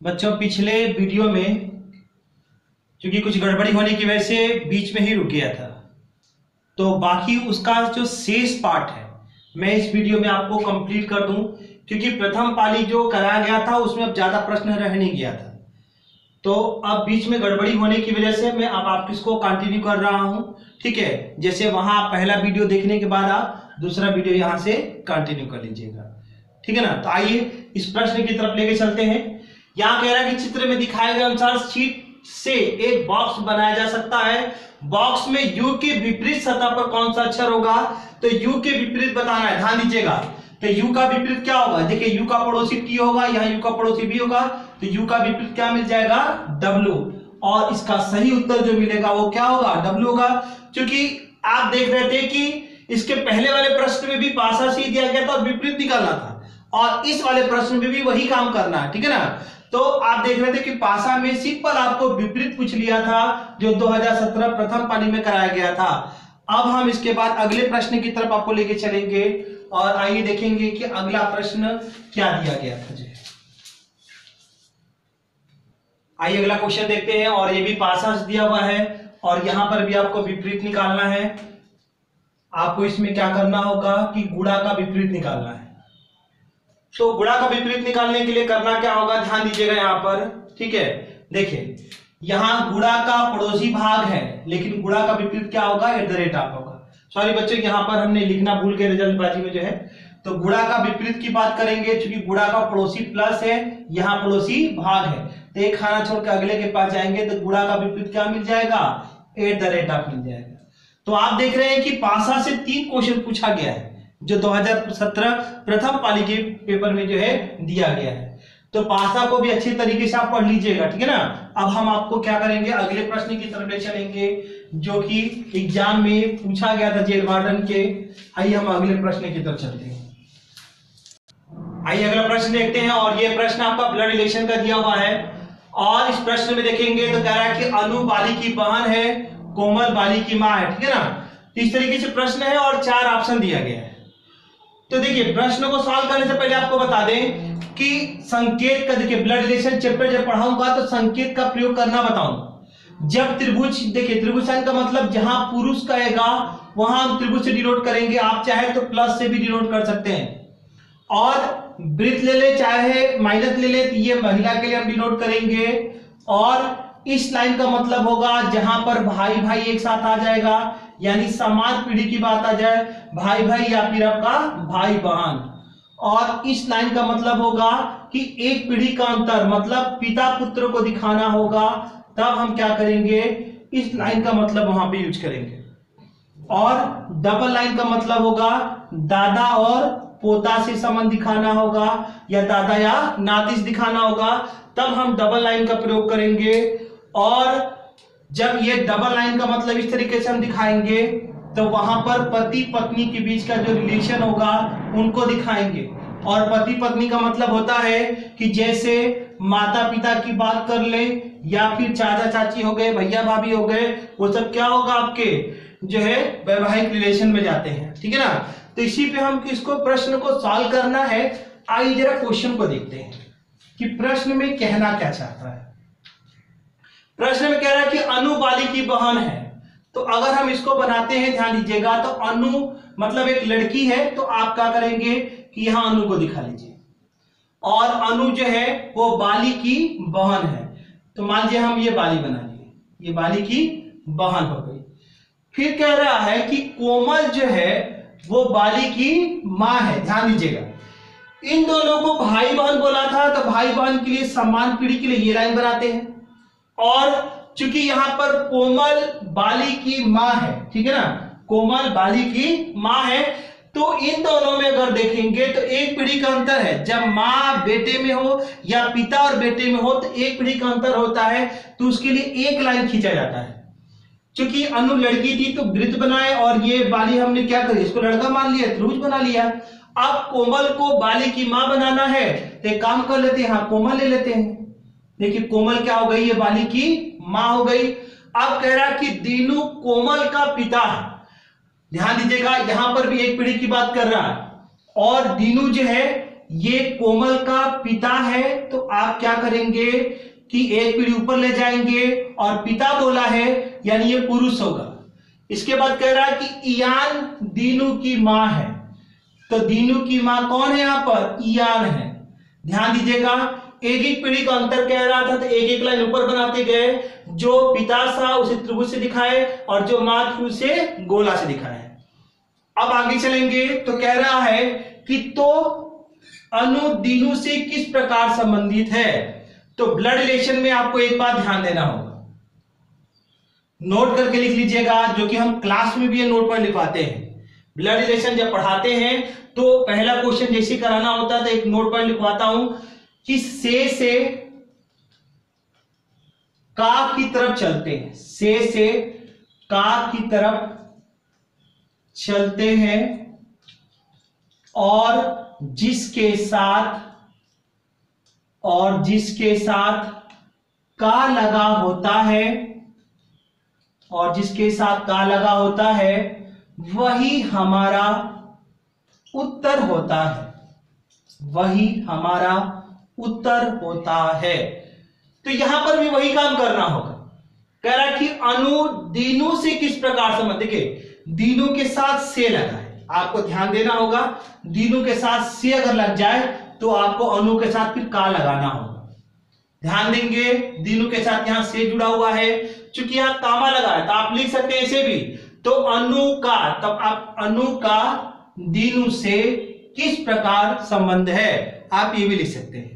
बच्चों पिछले वीडियो में क्योंकि कुछ गड़बड़ी होने की वजह से बीच में ही रुक गया था, तो बाकी उसका जो शेष पार्ट है मैं इस वीडियो में आपको कंप्लीट कर दूं, क्योंकि प्रथम पाली जो कराया गया था उसमें अब ज्यादा प्रश्न रह नहीं गया था। तो अब बीच में गड़बड़ी होने की वजह से मैं अब आप इसको कंटिन्यू कर रहा हूं। ठीक है, जैसे वहां पहला वीडियो देखने के बाद आप दूसरा वीडियो यहां से कंटिन्यू कर लीजिएगा। ठीक है ना। तो आइए इस प्रश्न की तरफ लेके चलते हैं। यहां कह रहा है कि चित्र में दिखाए गए अनुसार शीट से एक बॉक्स बनाया जा सकता है। बॉक्स में u के विपरीत सतह पर कौन सा अक्षर होगा, तो u के विपरीत बताना है। ध्यान दीजिएगा, तो u का विपरीत क्या होगा, देखिए u का पड़ोसी t होगा, यहाँ u का पड़ोसी b होगा, तो u का विपरीत क्या मिल जाएगा, w। और इसका सही उत्तर जो मिलेगा वो क्या होगा, w होगा। क्योंकि आप देख रहे थे कि इसके पहले वाले प्रश्न में भी पासा से दिया गया था और विपरीत निकालना था, और इस वाले प्रश्न में भी वही काम करना है। ठीक है ना। तो आप देख रहे थे कि पासा में सिंपल आपको विपरीत पूछ लिया था जो 2017 प्रथम पाली में कराया गया था। अब हम इसके बाद अगले प्रश्न की तरफ आपको लेके चलेंगे और आइए देखेंगे कि अगला प्रश्न क्या दिया गया था जी। आइए अगला क्वेश्चन देखते हैं, और ये भी पासा से दिया हुआ है और यहां पर भी आपको विपरीत निकालना है। आपको इसमें क्या करना होगा कि गुणा का विपरीत निकालना है। तो गुणा का विपरीत निकालने के लिए करना क्या होगा, ध्यान दीजिएगा यहां पर। ठीक है, देखिए यहां गुणा का पड़ोसी भाग है, लेकिन गुणा का विपरीत क्या होगा, @ आप होगा। सॉरी बच्चों, यहां पर हमने लिखना भूल गए जल्दबाजी में जो है। तो गुणा का विपरीत की बात करेंगे, क्योंकि गुणा का पड़ोसी प्लस है, यहां पड़ोसी भाग है, तो एक खाना छोड़ के अगले के पास जाएंगे तो गुणा का विपरीत क्या मिल जाएगा, @ आप मिल जाएगा। तो आप देख रहे हैं कि पासा से 3 क्वेश्चन पूछा गया है जो 2017 प्रथम पाली के पेपर में जो है दिया गया है। तो पासा को भी अच्छी तरीके से आप पढ़ लीजिएगा। ठीक है ना। अब हम आपको क्या करेंगे, अगले प्रश्न की तरफ ले चलेंगे जो कि एग्जाम में पूछा गया था जेल वार्डन के। आइए हम अगले प्रश्न की तरफ चलते हैं। आइए अगला प्रश्न देखते हैं, और ये प्रश्न आपका ब्लड रिलेशन का दिया हुआ है। और इस प्रश्न में देखेंगे तो कह रहा है कि अनु बाली की बहन है, कोमल बाली की मां है। ठीक है ना। इस तरीके से प्रश्न है और 4 ऑप्शन दिया गया है। तो देखिए प्रश्न को सॉल्व करने से पहले आपको बता दें कि संकेत का, देखिए ब्लड रिलेशन चैप्टर जब पढ़ाऊंगा तो संकेत का प्रयोग करना बताऊंगा। जब त्रिभुज, देखिए त्रिभुज का मतलब जहां पुरुष कहेगा वहां हम त्रिभुज से डिनोट करेंगे, आप चाहे तो प्लस से भी डिनोट कर सकते हैं। और वृत्त ले ले चाहे माइनस ले ले, तो ये महिला के लिए हम डिनोट करेंगे। और इस लाइन का मतलब होगा जहां पर भाई भाई एक साथ आ जाएगा, यानी समान पीढ़ी की बात आ जाए, भाई भाई या फिर आपका भाई बहन। और इस लाइन का मतलब होगा कि एक पीढ़ी का अंतर, मतलब पिता पुत्र को दिखाना होगा, तब हम क्या करेंगे, इस लाइन का मतलब वहां पे यूज करेंगे। और डबल लाइन का मतलब होगा दादा और पोता से संबंध दिखाना होगा, या दादा या नाती से दिखाना होगा, तब हम डबल लाइन का प्रयोग करेंगे। और जब ये डबल लाइन का मतलब इस तरीके से हम दिखाएंगे तो वहां पर पति पत्नी के बीच का जो रिलेशन होगा उनको दिखाएंगे। और पति पत्नी का मतलब होता है कि जैसे माता पिता की बात कर ले, या फिर चाचा चाची हो गए, भैया भाभी हो गए, वो सब क्या होगा, आपके जो है वैवाहिक रिलेशन में जाते हैं। ठीक है ना। तो इसी पे हम इसको प्रश्न को सॉल्व करना है। आइए जरा क्वेश्चन को देखते हैं कि प्रश्न में कहना क्या चाहता है। प्रश्न में कह रहा है कि अनु बाली की बहन है। तो अगर हम इसको बनाते हैं, ध्यान दीजिएगा, तो अनु मतलब एक लड़की है, तो आप क्या करेंगे कि यहां अनु को दिखा लीजिए। और अनु जो है वो बाली की बहन है, तो मान लीजिए हम ये बाली बना लिए, ये बाली की बहन हो गई। फिर कह रहा है कि कोमल जो है वो बाली की मां है। ध्यान दीजिएगा, इन दोनों को भाई बहन बोला था, तो भाई बहन के लिए समान पीढ़ी के लिए ये लाइन बनाते हैं। और चूंकि यहां पर कोमल बाली की मां है, ठीक है ना, कोमल बाली की मां है, तो इन दोनों में अगर देखेंगे तो एक पीढ़ी का अंतर है। जब मां बेटे में हो या पिता और बेटे में हो तो एक पीढ़ी का अंतर होता है, तो उसके लिए एक लाइन खींचा जाता है। चूंकि अनु लड़की थी तो वृत्त बनाए, और ये बाली हमने क्या करी, इसको लड़का मान लिया, त्रिभुज बना लिया। अब कोमल को बाली की मां बनाना है तो एक काम कर लेते हैं, हाँ कोमल ले लेते हैं। देखिए कोमल क्या हो गई, ये बाली की मां हो गई। अब कह रहा कि दीनू कोमल का पिता है। ध्यान दीजिएगा यहां पर भी एक पीढ़ी की बात कर रहा है, और दीनू जो है ये कोमल का पिता है, तो आप क्या करेंगे कि एक पीढ़ी ऊपर ले जाएंगे, और पिता बोला है यानी ये पुरुष होगा। इसके बाद कह रहा है कि इयान दीनू की मां है, तो दीनू की मां कौन है यहां पर? इयान है। ध्यान दीजिएगा, एक एक पीढ़ी का अंतर कह रहा था, तो एक एक लाइन ऊपर बनाते गए। जो पिता था उसे त्रिभुज से दिखाए, और जो मां थी उसे गोला से दिखाए। अब आगे चलेंगे तो कह रहा है कि तो अनु दीनू से किस प्रकार संबंधित है। तो ब्लड रिलेशन में आपको एक बात ध्यान देना होगा, नोट करके लिख लीजिएगा, जो कि हम क्लास में भी ये नोट पर लिखवाते हैं। ब्लड रिलेशन जब पढ़ाते हैं तो पहला क्वेश्चन जैसे कराना होता है तो एक नोट पर लिखवाता हूं कि से का की तरफ चलते हैं, से का की तरफ चलते हैं, और जिसके साथ का लगा होता है, और जिसके साथ का लगा होता है वही हमारा उत्तर होता है, वही हमारा उत्तर होता है। तो यहां पर भी वही काम करना होगा। कह रहा कि अनु दीनू से किस प्रकार संबंध, देखिए दीनू के साथ से लगा है, आपको ध्यान देना होगा। दीनू के साथ से अगर लग जाए तो आपको अनु के साथ फिर का लगाना होगा। ध्यान देंगे, दीनू के साथ यहां से जुड़ा हुआ है, चूंकि यहां कामा लगा है तो आप लिख सकते हैं इसे भी। तो अनु का, तब आप अनु का दीनू से किस प्रकार संबंध है, आप ये भी लिख सकते हैं।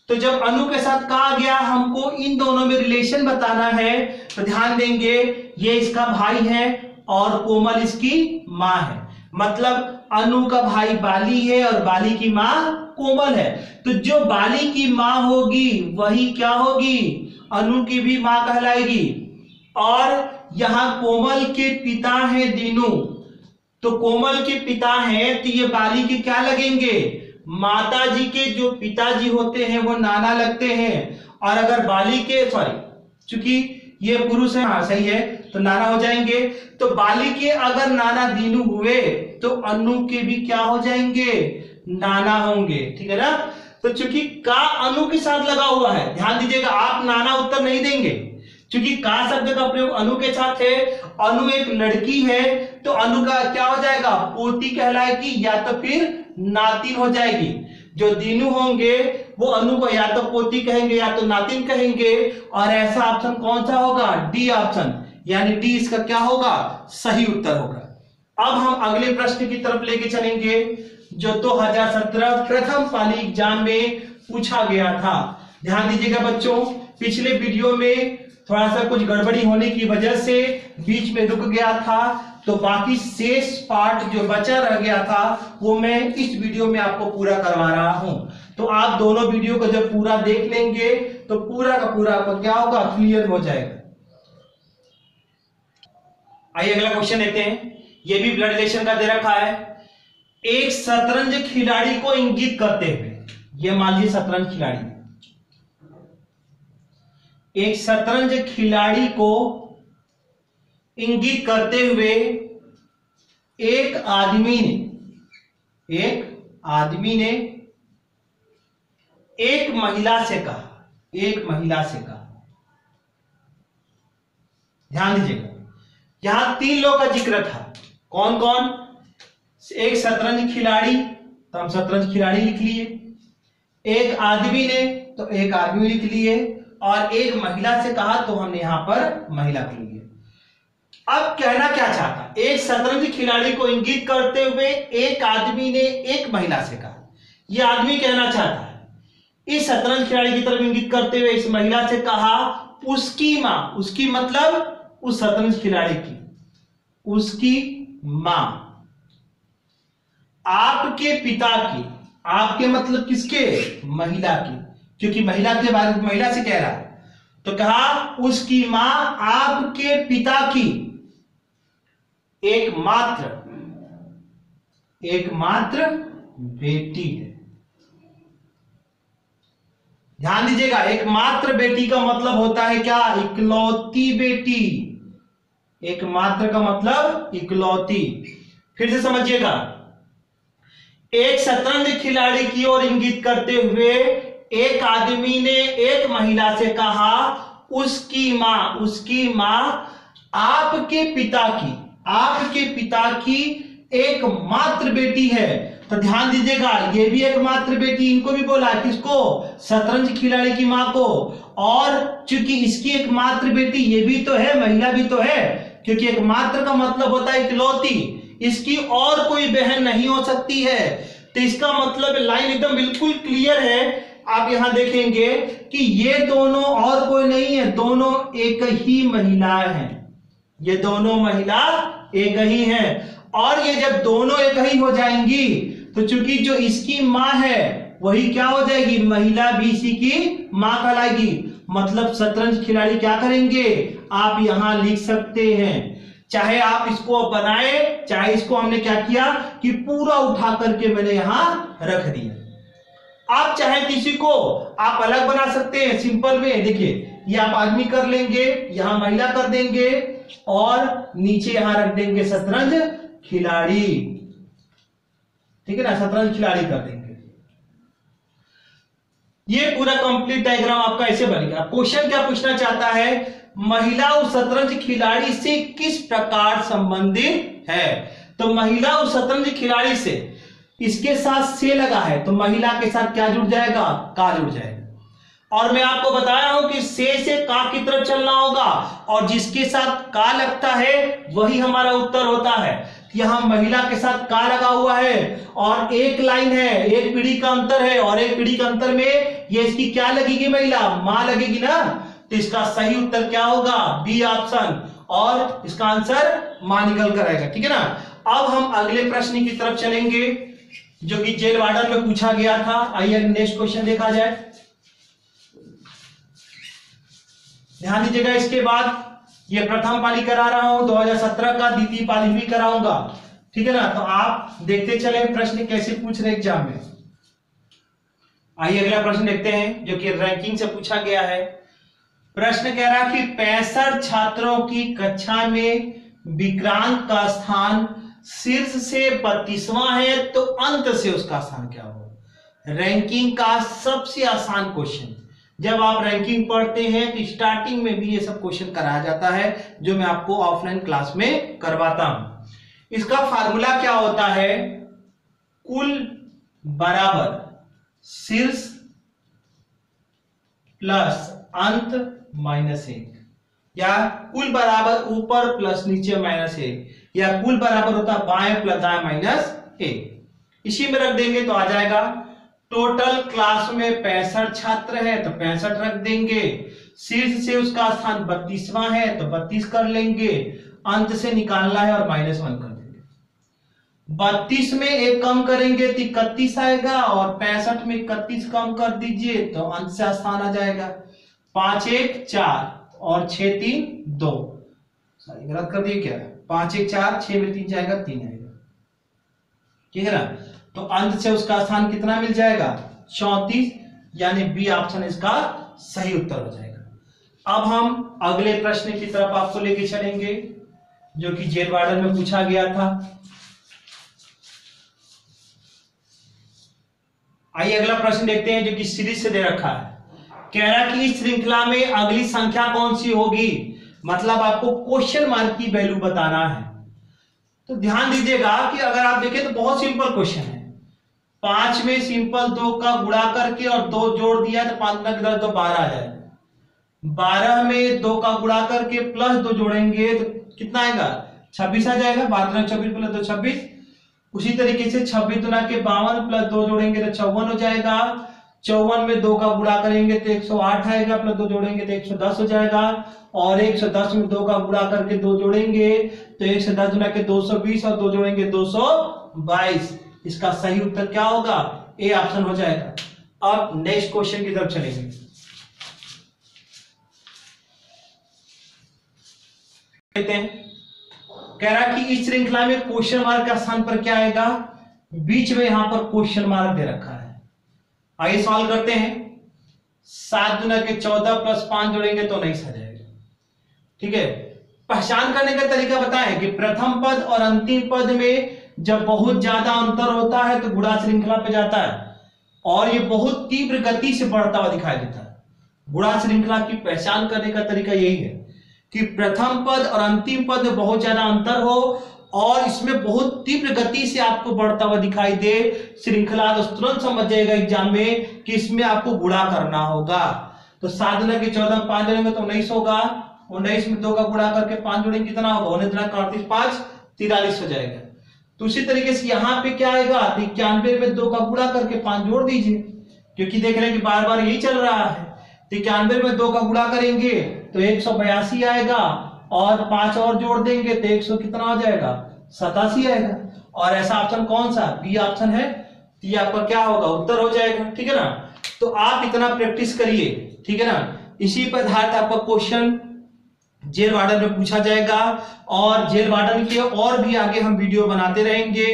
तो जब अनु के साथ का आ गया, हमको इन दोनों में रिलेशन बताना है, तो ध्यान देंगे ये इसका भाई है और कोमल इसकी मां है। मतलब अनु का भाई बाली है और बाली की मां कोमल है। तो जो बाली की मां होगी वही क्या होगी? अनु की भी मां कहलाएगी। और यहां कोमल के पिता है दीनू, तो कोमल के पिता हैं तो ये बाली के क्या लगेंगे? माता जी के जो पिताजी होते हैं वो नाना लगते हैं। और अगर बाली के, सॉरी चूंकि ये पुरुष है, हाँ सही है, तो नाना हो जाएंगे। तो बाली के अगर नाना दीनू हुए तो अनु के भी क्या हो जाएंगे? नाना होंगे। ठीक है ना? तो चूंकि का अनु के साथ लगा हुआ है, ध्यान दीजिएगा, आप नाना उत्तर नहीं देंगे, क्योंकि का शब्द का प्रयोग अनु के साथ है। अनु एक लड़की है तो अनु का क्या हो जाएगा? पोती कहलाएगी, या तो फिर नातिन हो जाएगी। जो दीनू होंगे वो अनु को या तो पोती कहेंगे या तो नातिन कहेंगे। और ऐसा ऑप्शन कौन सा होगा? डी ऑप्शन, यानी डी इसका क्या होगा? सही उत्तर होगा। अब हम अगले प्रश्न की तरफ लेके चलेंगे, जो 2017 प्रथम पाली एग्जाम में पूछा गया था। ध्यान दीजिएगा बच्चों, पिछले वीडियो में थोड़ा सा कुछ गड़बड़ी होने की वजह से बीच में रुक गया था, तो बाकी शेष पार्ट जो बचा रह गया था वो मैं इस वीडियो में आपको पूरा करवा रहा हूं। तो आप दोनों वीडियो को जब पूरा देख लेंगे तो पूरा का पूरा आपको क्या होगा? क्लियर हो जाएगा। आइए अगला क्वेश्चन देखते हैं। ये भी ब्लड रिलेशन का दे रखा है। एक शतरंज खिलाड़ी को इंगित करते हुए, ये मान लीजिए शतरंज खिलाड़ी, एक शतरंज खिलाड़ी को इंगित करते हुए एक आदमी ने एक महिला से कहा, ध्यान दीजिएगा, यहां 3 लोग का जिक्र था। कौन कौन? एक शतरंज खिलाड़ी, तो हम शतरंज खिलाड़ी लिख लिए। एक आदमी ने, तो एक आदमी लिख लिए। और एक महिला से कहा तो हमने यहां पर महिला लिख लिए। अब कहना क्या चाहता? एक शतरंज खिलाड़ी को इंगित करते हुए एक आदमी ने एक महिला से कहा। यह आदमी कहना चाहता है इस शतरंज खिलाड़ी की तरफ इंगित करते हुए इस महिला से कहा उसकी मां, उसकी मतलब उस शतरंज खिलाड़ी की, उसकी मां आपके पिता की, आपके मतलब किसके? महिला की, क्योंकि महिला के बारे में महिला से कह रहा है। तो कहा उसकी मां आपके पिता की एकमात्र बेटी है। ध्यान दीजिएगा, एकमात्र बेटी का मतलब होता है क्या? इकलौती बेटी। एकमात्र का मतलब इकलौती। फिर से समझिएगा, एक शतरंज खिलाड़ी की ओर इंगित करते हुए एक आदमी ने एक महिला से कहा, उसकी मां आपके पिता की एकमात्र बेटी है। तो ध्यान दीजिएगा, ये भी एकमात्र बेटी, इनको भी बोला, किसको? शतरंज खिलाड़ी की मां को। और चूंकि इसकी एकमात्र बेटी ये भी तो है, महिला भी तो है, क्योंकि एकमात्र का मतलब होता है इकलौती, इसकी और कोई बहन नहीं हो सकती है। तो इसका मतलब लाइन एकदम बिल्कुल क्लियर है। आप यहां देखेंगे कि ये दोनों और कोई नहीं है, दोनों एक ही महिला हैं, ये दोनों महिला एक ही हैं। और ये जब दोनों एक ही हो जाएंगी तो चूंकि जो इसकी मां है वही क्या हो जाएगी? महिला भी इसी की मां कहलाएगी। मतलब शतरंज खिलाड़ी क्या करेंगे? आप यहां लिख सकते हैं, चाहे आप इसको बनाए, चाहे इसको हमने क्या किया कि पूरा उठा करके मैंने यहां रख दिया। आप चाहे किसी को आप अलग बना सकते हैं सिंपल में। देखिए, ये आप आदमी कर लेंगे, यहां महिला कर देंगे और नीचे यहां रख देंगे शतरंज खिलाड़ी, ठीक है ना, शतरंज खिलाड़ी कर देंगे। ये पूरा कंप्लीट डायग्राम आपका ऐसे बनेगा। क्वेश्चन क्या पूछना चाहता है? महिला उस शतरंज खिलाड़ी से किस प्रकार संबंधित है? तो महिला उस शतरंज खिलाड़ी से, इसके साथ से लगा है तो महिला के साथ क्या जुड़ जाएगा? का जुड़ जाएगा। और मैं आपको बताया हूं कि से का की तरफ चलना होगा, और जिसके साथ का लगता है वही हमारा उत्तर होता है। यहां महिला के साथ का लगा हुआ है और एक लाइन है, एक पीढ़ी का अंतर है, और एक पीढ़ी का अंतर में ये इसकी क्या लगेगी? महिला, मां लगेगी ना। तो इसका सही उत्तर क्या होगा? बी ऑप्शन, और इसका आंसर मां निकल कर आएगा, ठीक है ना। अब हम अगले प्रश्न की तरफ चलेंगे जो कि जेल वार्डन में पूछा गया था। आइए नेक्स्ट क्वेश्चन देखा जाए। ध्यान दीजिएगा, इसके बाद ये प्रथम पाली करा रहा हूं 2017 का, द्वितीय पाली भी कराऊंगा, ठीक है ना। तो आप देखते चले प्रश्न कैसे पूछ रहे एग्जाम में। आइए अगला प्रश्न देखते हैं जो कि रैंकिंग से पूछा गया है। प्रश्न कह रहा कि 65 छात्रों की कक्षा में विक्रांत का स्थान शीर्ष से 32वां है, तो अंत से उसका स्थान क्या होगा? रैंकिंग का सबसे आसान क्वेश्चन। जब आप रैंकिंग पढ़ते हैं तो स्टार्टिंग में भी ये सब क्वेश्चन कराया जाता है, जो मैं आपको ऑफलाइन क्लास में करवाता हूं। इसका फार्मूला क्या होता है? कुल बराबर शीर्ष प्लस अंत -1, या कुल बराबर ऊपर प्लस नीचे -1, या कुल बराबर होता है बाएं प्लस दाएं -1। इसी में रख देंगे तो आ जाएगा। टोटल क्लास में 65 छात्र है तो 65 रख देंगे। शीर्ष से उसका स्थान 32वां है तो 32 कर लेंगे। अंत से निकालना है और -1 कर देंगे। 32 में एक कम करेंगे तो 31 आएगा, और 65 में 31 कम कर दीजिए तो अंत से स्थान आ जाएगा। 5 1 4 और 6 3 2, सॉरी गलत कर दिए क्या? 5 1 4, 6 में 3 जाएगा, 3 आएगा, ठीक है ना। तो अंत से उसका स्थान कितना मिल जाएगा? 34, यानी बी ऑप्शन इसका सही उत्तर हो जाएगा। अब हम अगले प्रश्न की तरफ आपको लेके चलेंगे जो कि जेल वार्डन में पूछा गया था। आइए अगला प्रश्न देखते हैं जो कि सीरीज से दे रखा है। कह रहा कि इस श्रृंखला में अगली संख्या कौन सी होगी? मतलब आपको क्वेश्चन मार्क की वैल्यू बताना है। तो ध्यान दीजिएगा कि अगर आप देखें तो बहुत सिंपल क्वेश्चन है। 5 में सिंपल 2 का गुणा करके और 2 जोड़ दिया तो 5 9 10 2 12 आ जाएगा। 12 में 2 का गुणा करके प्लस 2 जोड़ेंगे तो कितना आएगा? 26 आ जाएगा। 12 24 प्लस 2 26। उसी तरीके से 26 दुना के 52 प्लस 2 जोड़ेंगे तो 54 हो जाएगा। 54 में 2 का गुणा करेंगे तो 108 आएगा, प्लस 2 जोड़ेंगे तो 110 हो जाएगा। और 110 में 2 का गुणा करके 2 जोड़ेंगे तो 110 गुना के 220 और 2 जोड़ेंगे 222। इसका सही उत्तर क्या होगा? ए ऑप्शन हो जाएगा। अब नेक्स्ट क्वेश्चन की तरफ चलेंगे। कहते हैं, कह रहा कि इस श्रृंखला में क्वेश्चन मार्क का स्थान पर क्या आएगा? बीच में यहां पर क्वेश्चन मार्क दे रखा है। आइए सॉल्व करते हैं। 7 गुना के 14 प्लस 5 जोड़ेंगे तो 19 आ जाएगा, ठीक है। पहचान करने का तरीका बताएं कि प्रथम पद और अंतिम पद में जब बहुत ज्यादा अंतर होता है तो गुणा श्रृंखला पे जाता है और ये बहुत तीव्र गति से बढ़ता हुआ दिखाई देता है। गुणा श्रृंखला की पहचान करने का तरीका यही है कि प्रथम पद और अंतिम पद में बहुत ज्यादा अंतर हो और इसमें बहुत तीव्र गति से आपको बढ़ता हुआ दिखाई दे श्रृंखला, तो तुरंत समझ जाएगा एग्जाम में कि इसमें आपको गुणा करना होगा। तो 7 गुना के 14 5 जोड़ेंगे तो 19 होगा, 19 में 2 का गुणा करके 5 जोड़ेंगे कितना होगा, 19 5 43 हो जाएगा। तो उसी तरीके से यहाँ पे क्या आएगा, 91 में 2 का गुणा करके 5 जोड़ दीजिए, क्योंकि देख रहे हैं कि बार बार यही चल रहा है। 91 में 2 का गुणा करेंगे तो 182 आएगा और 5 और जोड़ देंगे तो 100 कितना हो जाएगा, 87 आएगा। और ऐसा ऑप्शन कौन सा, बी ऑप्शन है, तो ये आपका क्या होगा, उत्तर हो जाएगा। ठीक है ना, तो आप इतना प्रैक्टिस करिए। ठीक है ना, इसी पर आधारित आपका क्वेश्चन जेल वार्डन में पूछा जाएगा और जेल वार्डन के और भी आगे हम वीडियो बनाते रहेंगे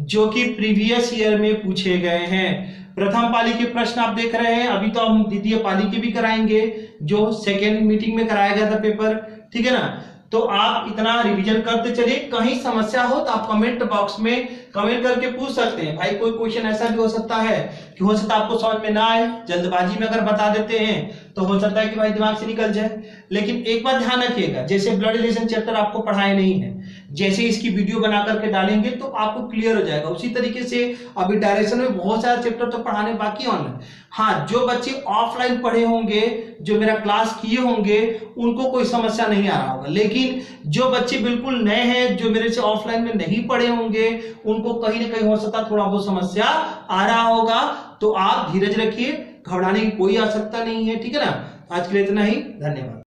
जो कि प्रीवियस ईयर में पूछे गए हैं। प्रथम पाली के प्रश्न आप देख रहे हैं, अभी तो हम द्वितीय पाली के भी कराएंगे जो सेकेंड मीटिंग में कराया गया था पेपर। ठीक है ना, तो आप इतना रिवीजन करते चलिए। कहीं समस्या हो तो आप कमेंट बॉक्स में कमेंट करके पूछ सकते हैं। भाई कोई क्वेश्चन ऐसा भी हो सकता है कि हो सकता है आपको समझ में ना आए, जल्दबाजी में अगर बता देते हैं तो हो सकता है कि भाई दिमाग से निकल जाए। लेकिन एक बात ध्यान रखिएगा, जैसे ब्लड रिलेशन चैप्टर आपको पढ़ाए नहीं है, जैसे इसकी वीडियो बना करके डालेंगे तो आपको क्लियर हो जाएगा। उसी तरीके से अभी डायरेक्शन में बहुत सारे चैप्टर तो पढ़ाने बाकी ऑनलाइन। हाँ, जो बच्चे ऑफलाइन पढ़े होंगे, जो मेरा क्लास किए होंगे, उनको कोई समस्या नहीं आ रहा होगा। लेकिन जो बच्चे बिल्कुल नए हैं, जो मेरे से ऑफलाइन में नहीं पढ़े होंगे, उनको कहीं ना कहीं हो सकता थोड़ा बहुत समस्या आ रहा होगा। तो आप धीरज रखिए, घबराने की कोई आवश्यकता नहीं है। ठीक है ना, आज के लिए इतना ही, धन्यवाद।